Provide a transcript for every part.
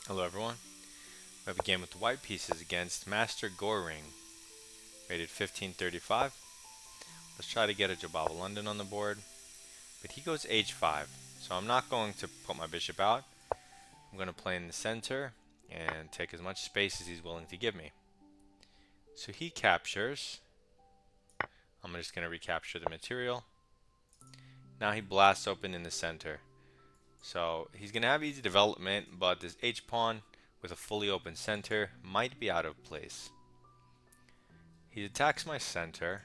Hello everyone. We have a game with the white pieces against Master Goring, rated 1535. Let's try to get a Jababa London on the board, but he goes h5, so I'm not going to put my bishop out. I'm going to play in the center and take as much space as he's willing to give me. So he captures. I'm just going to recapture the material. Now he blasts open in the center. So he's going to have easy development, but this h-pawn with a fully open center might be out of place. He attacks my center.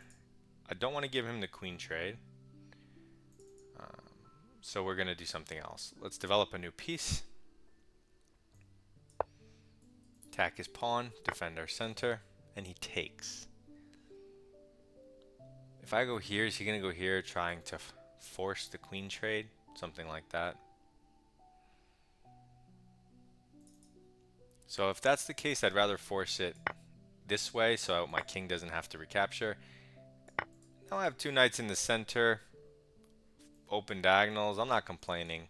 I don't want to give him the queen trade, so we're going to do something else. Let's develop a new piece. Attack his pawn, defend our center, and he takes. If I go here, is he going to go here trying to force the queen trade? Something like that. So if that's the case, I'd rather force it this way so my king doesn't have to recapture. Now I have two knights in the center, open diagonals. I'm not complaining.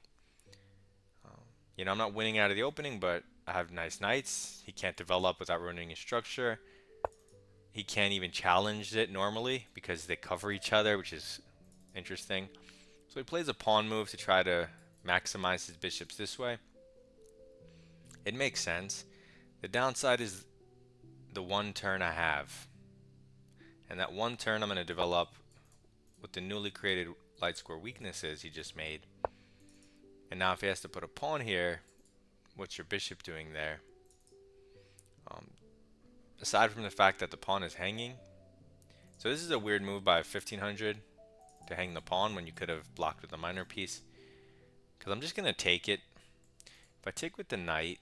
I'm not winning out of the opening, but I have nice knights. He can't develop without ruining his structure. He can't even challenge it normally because they cover each other, which is interesting. So he plays a pawn move to try to maximize his bishops this way. It makes sense. The downside is the one turn I have. And that one turn I'm going to develop with the newly created light square weaknesses he just made. And now if he has to put a pawn here, what's your bishop doing there? Aside from the fact that the pawn is hanging. So this is a weird move by 1500 to hang the pawn when you could have blocked with a minor piece. Because I'm just going to take it. If I take with the knight,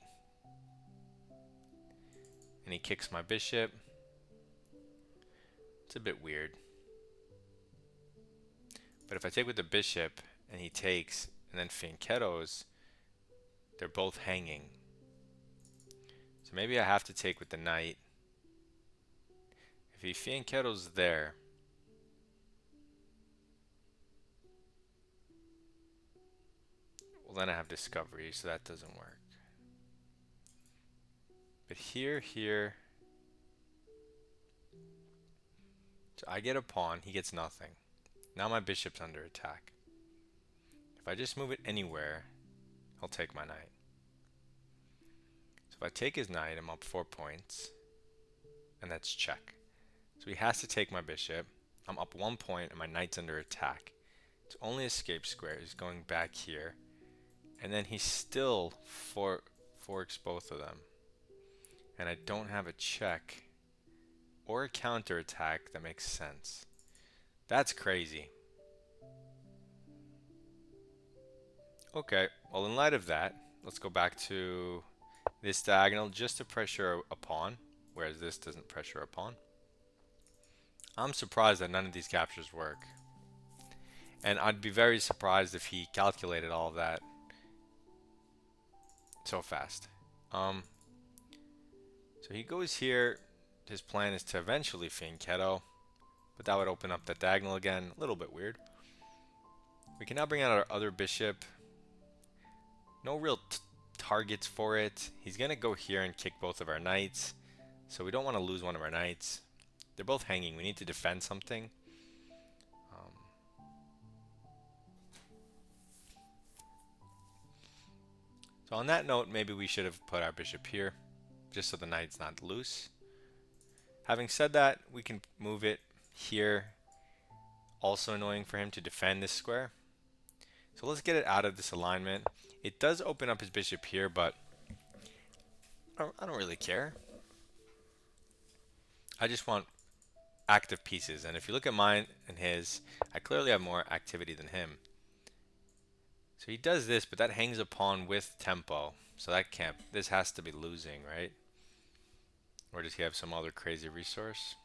and he kicks my bishop, it's a bit weird. But if I take with the bishop, and he takes, and then fianchettos, they're both hanging. So maybe I have to take with the knight. If he fianchettos there, well then I have discovery, so that doesn't work. But here, so I get a pawn, he gets nothing. Now my bishop's under attack. If I just move it anywhere, he'll take my knight. So if I take his knight, I'm up 4 points, and that's check. So he has to take my bishop. I'm up 1 point, and my knight's under attack. It's only escape square. He's going back here, and then he still forks both of them. And I don't have a check or a counter attack that makes sense. That's crazy. Okay, well in light of that, let's go back to this diagonal just to pressure a pawn, whereas this doesn't pressure a pawn. I'm surprised that none of these captures work. And I'd be very surprised if he calculated all of that so fast. So he goes here. His plan is to eventually fianchetto, but that would open up that diagonal again. A little bit weird. We can now bring out our other bishop. No real targets for it. He's going to go here and kick both of our knights, so we don't want to lose one of our knights. They're both hanging. We need to defend something. So on that note, maybe we should have put our bishop here, just so the knight's not loose. Having said that, we can move it here. Also annoying for him to defend this square. So let's get it out of this alignment. It does open up his bishop here, but I don't really care. I just want active pieces. And if you look at mine and his, I clearly have more activity than him. So he does this, but that hangs a pawn with tempo. So that can't, this has to be losing, right? Or does he have some other crazy resource?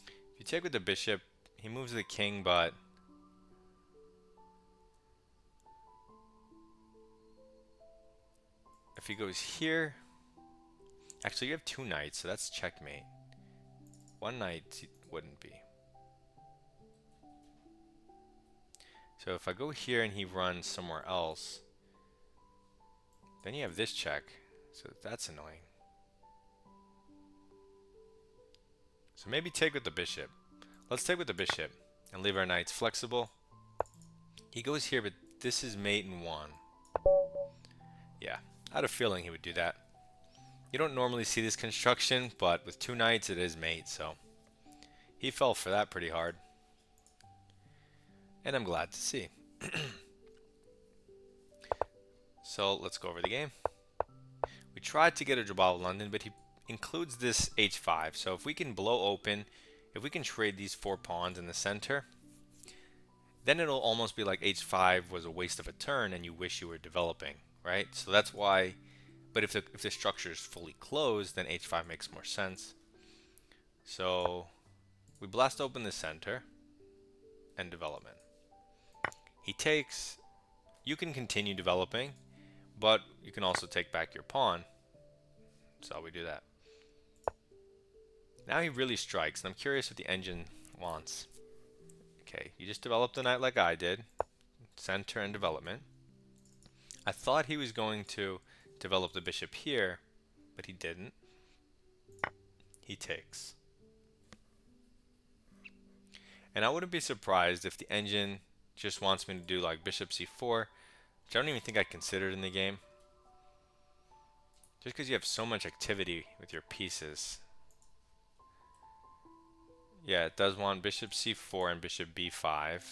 If you take with the bishop, he moves the king, but if he goes here, actually you have two knights, so that's checkmate. One knight wouldn't be. So if I go here and he runs somewhere else, then you have this check. So that's annoying. So maybe take with the bishop. Let's take with the bishop and leave our knights flexible. He goes here, but this is mate in 1. Yeah, I had a feeling he would do that. You don't normally see this construction, but with 2 knights it is mate, so he fell for that pretty hard. And I'm glad to see. So let's go over the game. We tried to get a Jabal London, but he includes this h5. So if we can blow open, if we can trade these 4 pawns in the center, then it'll almost be like h5 was a waste of a turn and you wish you were developing, right? So that's why, but if the structure is fully closed, then h5 makes more sense. So we blast open the center and development. He takes, you can continue developing, but you can also take back your pawn. So we do that. Now he really strikes, and I'm curious what the engine wants. Okay, you just developed the knight like I did. Center and development. I thought he was going to develop the bishop here, but he didn't. He takes. And I wouldn't be surprised if the engine just wants me to do like bishop c4, which I don't even think I considered in the game. Just because you have so much activity with your pieces. Yeah, it does want bishop c4 and bishop b5.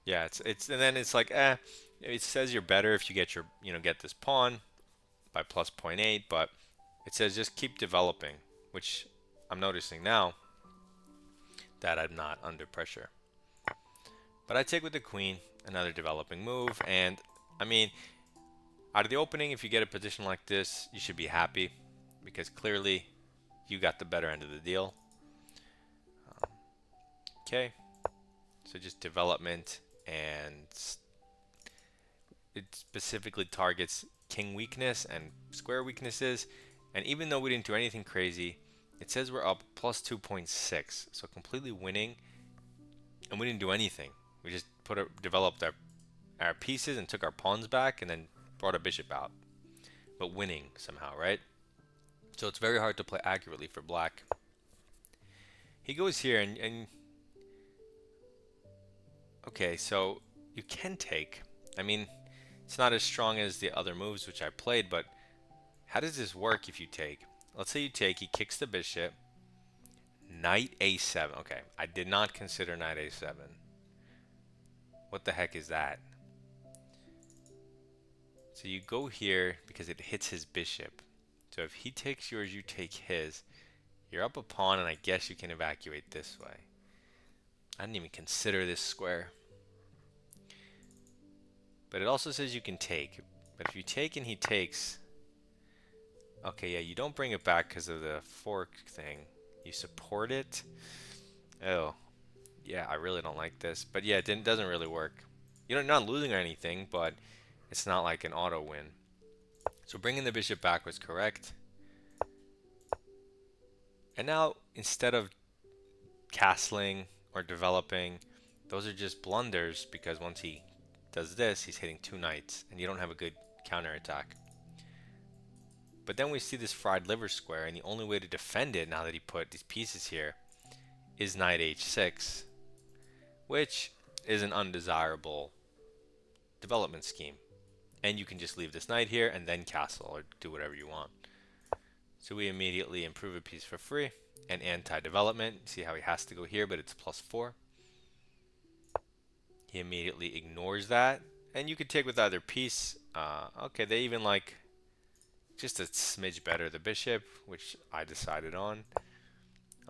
Yeah, it's and then it's like it says you're better if you get your get this pawn by plus 0.8, but it says just keep developing, which I'm noticing now that I'm not under pressure. But I take with the queen, another developing move, and I mean, out of the opening, if you get a position like this, you should be happy because clearly you got the better end of the deal. Okay, so just development, and it specifically targets king weakness and square weaknesses. And even though we didn't do anything crazy, it says we're up plus 2.6, so completely winning, and we didn't do anything. We just developed our pieces and took our pawns back and then brought a bishop out, but winning somehow, right? So it's very hard to play accurately for black. He goes here and okay, so you can take. I mean, it's not as strong as the other moves which I played, but how does this work if you take? Let's say you take, he kicks the bishop, knight a7. Okay, I did not consider knight a7. What the heck is that? So you go here because it hits his bishop. So if he takes yours, you take his. You're up a pawn, and I guess you can evacuate this way. I didn't even consider this square. But it also says you can take. But if you take and he takes... Okay, yeah, you don't bring it back because of the fork thing. You support it. Oh, yeah, I really don't like this. But yeah, it doesn't really work. You're not losing or anything, but it's not like an auto win. So bringing the bishop back was correct. And now, instead of castling or developing, those are just blunders because once he does this, he's hitting 2 knights, and you don't have a good counterattack. But then we see this fried liver square, and the only way to defend it now that he put these pieces here is knight h6, which is an undesirable development scheme. And you can just leave this knight here and then castle or do whatever you want. So we immediately improve a piece for free and anti-development. See how he has to go here, but it's plus 4. He immediately ignores that. And you could take with either piece. Okay, they even like just a smidge better the bishop, which I decided on.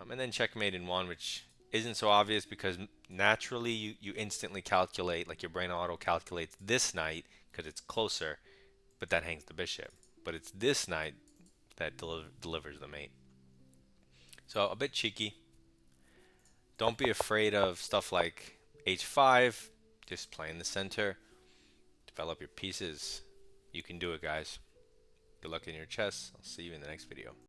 And then checkmate in 1, which isn't so obvious because naturally you instantly calculate, like your brain auto calculates this knight because it's closer, but that hangs the bishop. But it's this knight that delivers the mate. So a bit cheeky. Don't be afraid of stuff like h5. Just play in the center. Develop your pieces. You can do it, guys. Good luck in your chess. I'll see you in the next video.